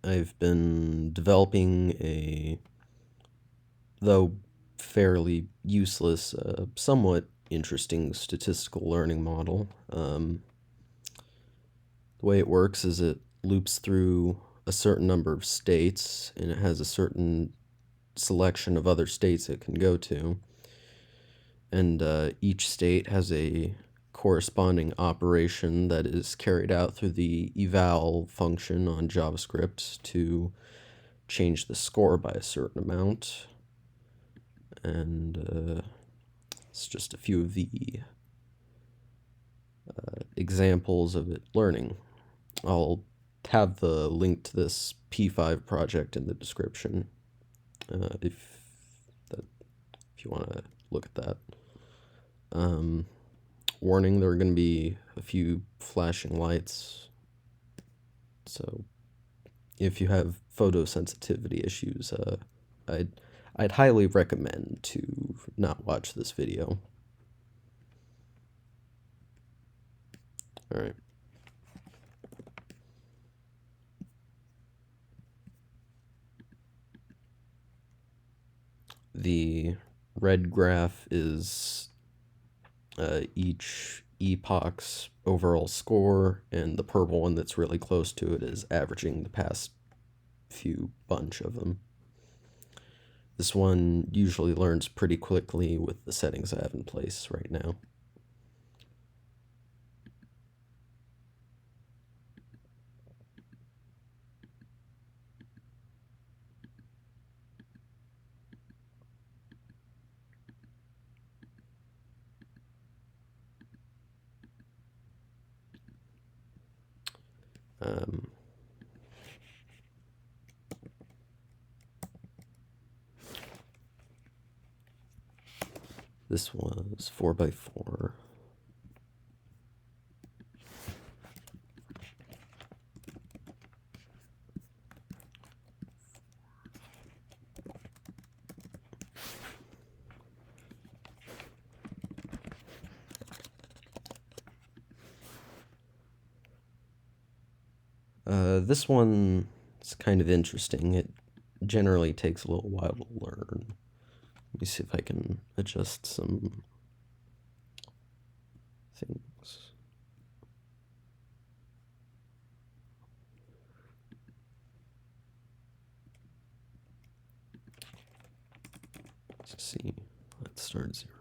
I've been developing a, though fairly useless, somewhat interesting statistical learning model. The way it works is it loops through a certain number of states, and it has a certain selection of other states it can go to. And each state has a corresponding operation that is carried out through the eval function on JavaScript to change the score by a certain amount. And it's just a few of the examples of it learning. I'll have the link to this P5 project in the description if you want to look at that. Warning, there are going to be a few flashing lights, so if you have photosensitivity issues, I'd highly recommend to not watch this video. Alright. The red graph is each epoch's overall score, and the purple one that's really close to it is averaging the past few bunch of them. This one usually learns pretty quickly with the settings I have in place right now. This was 4x4. This one is kind of interesting. It generally takes a little while to learn. Let me see if I can adjust some things. Let's see. Let's start 0.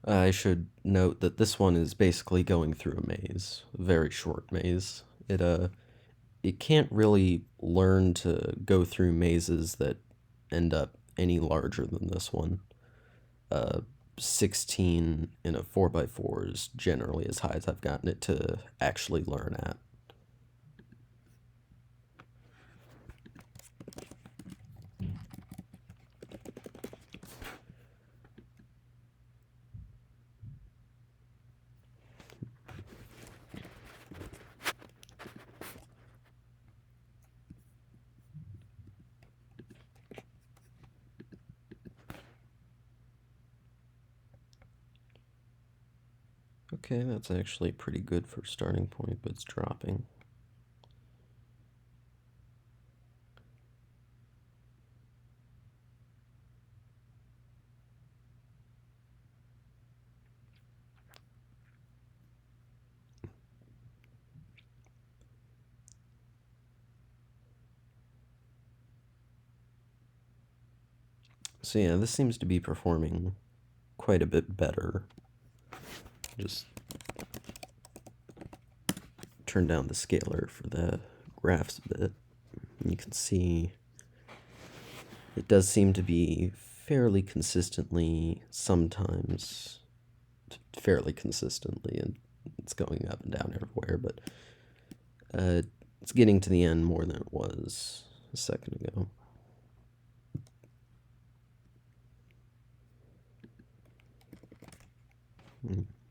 I should note that this one is basically going through a maze, a very short maze. It can't really learn to go through mazes that end up any larger than this one. 16 in a 4x4 is generally as high as I've gotten it to actually learn at. Okay, that's actually pretty good for a starting point, but it's dropping. So yeah, this seems to be performing quite a bit better. Just turn down the scaler for the graphs a bit. You can see it does seem to be fairly consistently, sometimes fairly consistently, and it's going up and down everywhere, but it's getting to the end more than it was a second ago.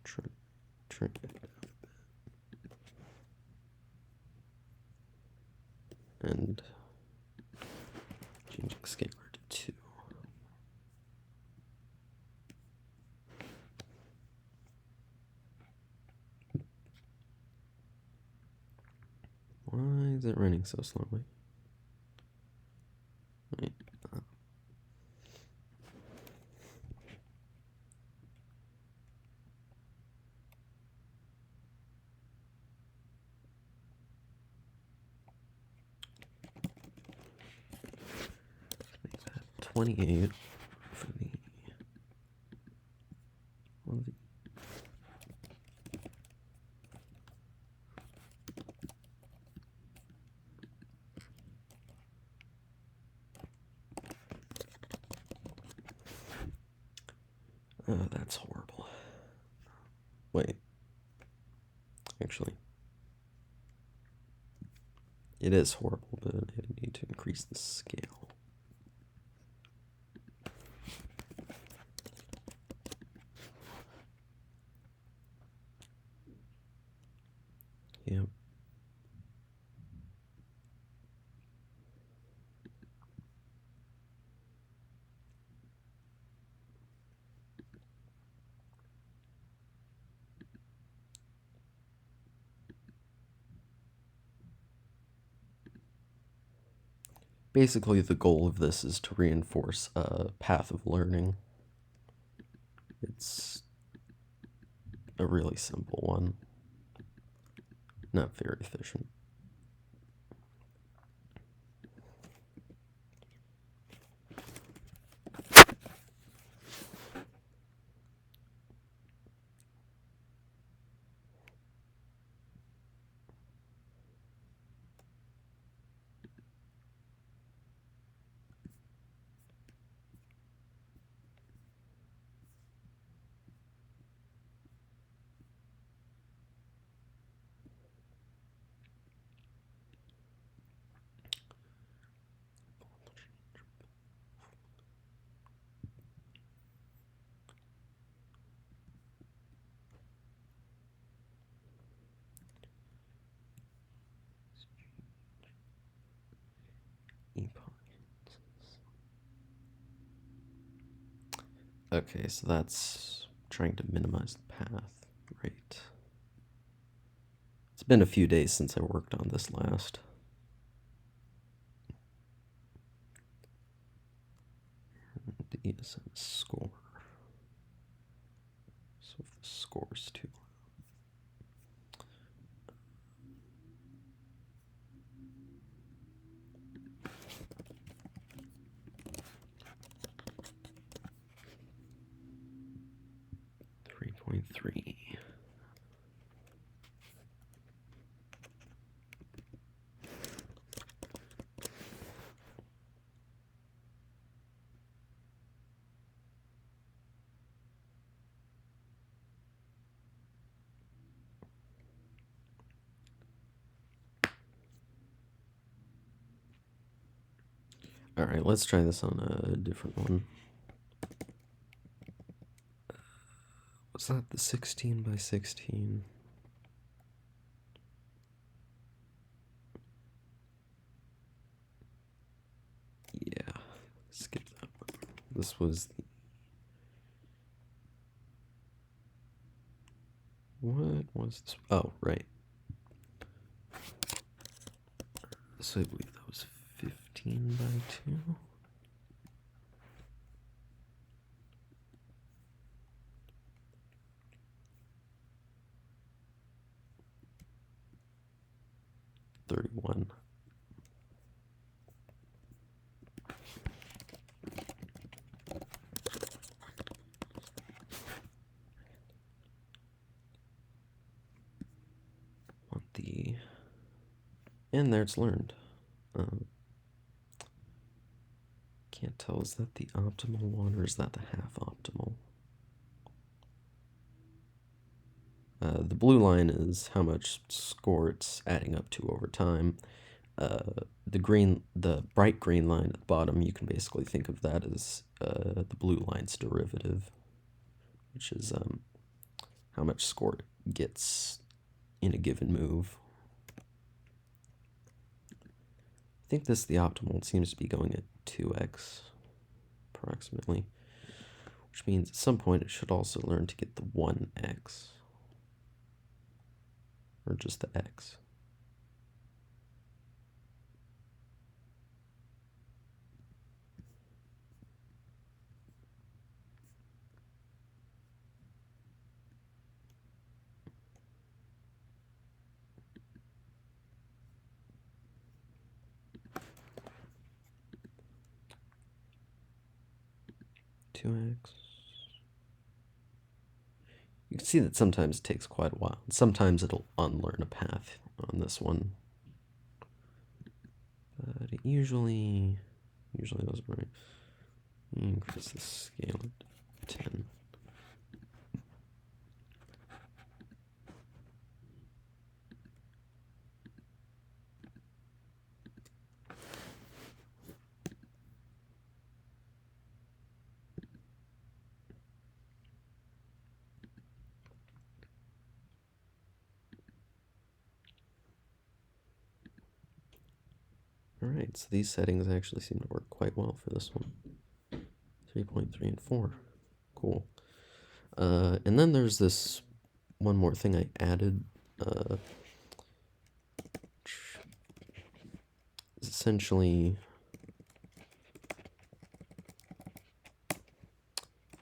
Try it down a bit. And changing scalar to 2. Why is it running so slowly? Wait. Make that 28 for the oh, that's horrible. Wait. Actually, it is horrible, but I need to increase the scale. Yep. Basically, the goal of this is to reinforce a path of learning. It's a really simple one, not very efficient. Okay, so that's trying to minimize the path, right? It's been a few days since I worked on this last. And the ESM score. So if the score's too low. 3.3. All right, let's try this on a different one. Was that the 16 by 16? Yeah, skip that one. This was the... What was this? Oh, right. So I believe that was 15 by 2. $31. And there it's learned. Can't tell, is that the optimal one or is that the half optimal? The blue line is how much score it's adding up to over time. The bright green line at the bottom, you can basically think of that as the blue line's derivative, which is how much score it gets in a given move. I think this is the optimal. It seems to be going at 2x approximately, which means at some point it should also learn to get the 1x, or just the x. You can see that sometimes it takes quite a while. Sometimes it'll unlearn a path on this one. But it usually does right. Increase the scale at 10. Alright, so these settings actually seem to work quite well for this one. 3.3 and 4. Cool. And then there's this one more thing I added. Essentially,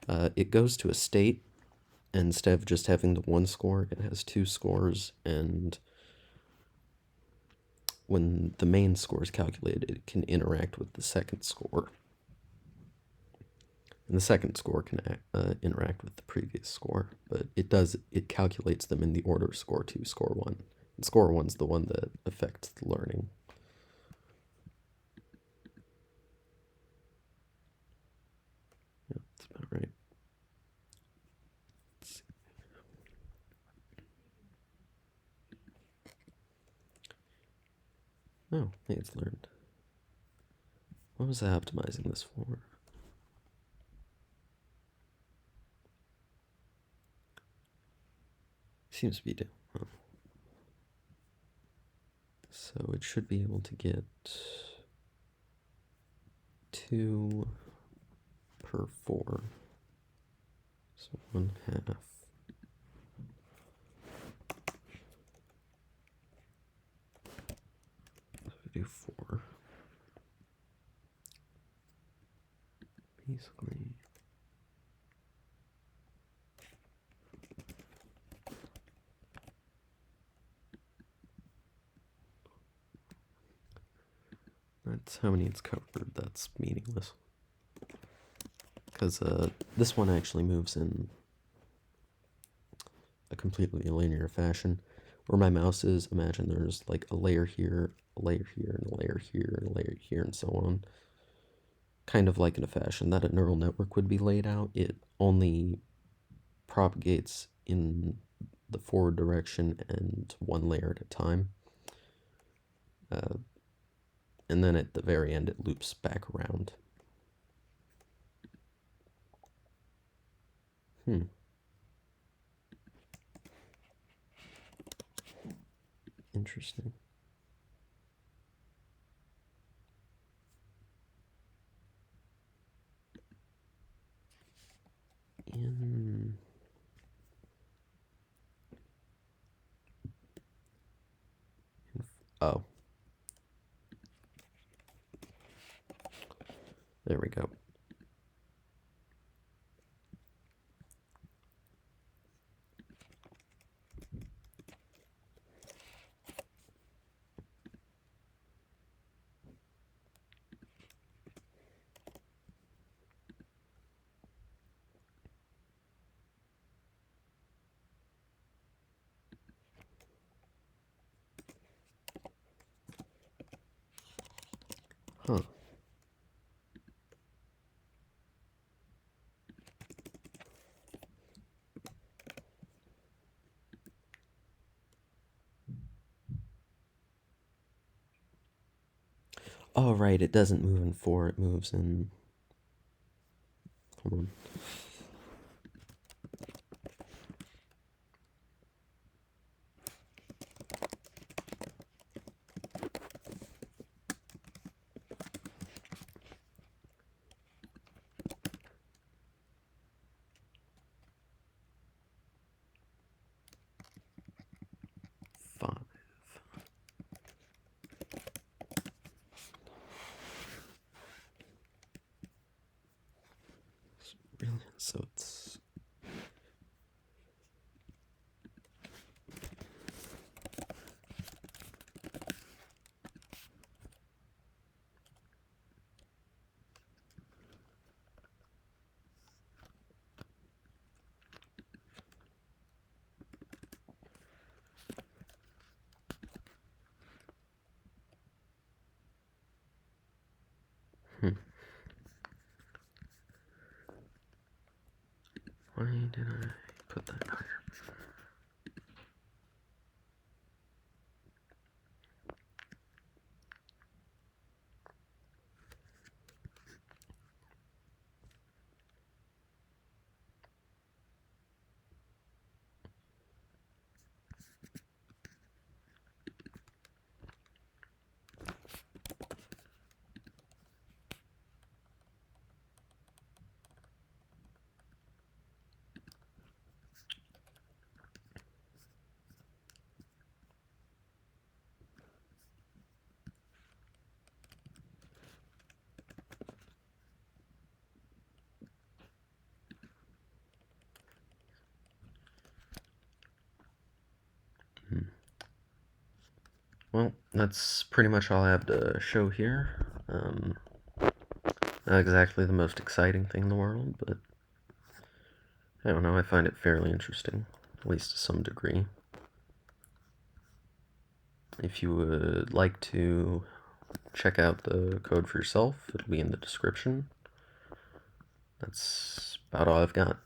it goes to a state, and instead of just having the one score, it has two scores, and when the main score is calculated, it can interact with the second score. And the second score can interact with the previous score, but it calculates them in the order score 2, score 1. And score 1's the one that affects the learning. Yeah, that's about right. Let's see. Oh, hey, it's learned. What was I optimizing this for? Seems to be doing. Oh. So it should be able to get 2 per 4. So 1/2. So we do 4. Basically. That's how many it's covered. That's meaningless. Because this one actually moves in a completely linear fashion. Where my mouse is, imagine there's like a layer here, a layer here, and a layer here, and a layer here, and so on. Kind of like in a fashion that a neural network would be laid out. It only propagates in the forward direction and one layer at a time. And then at the very end, it loops back around. Interesting. Oh. There we go. Huh. Oh, right, it doesn't move in 4, it moves in... Hold on. Five. Really? So it's... Hmm. Why did I put that higher? Well, that's pretty much all I have to show here. Not exactly the most exciting thing in the world, but I don't know, I find it fairly interesting, at least to some degree. If you would like to check out the code for yourself, it'll be in the description. That's about all I've got.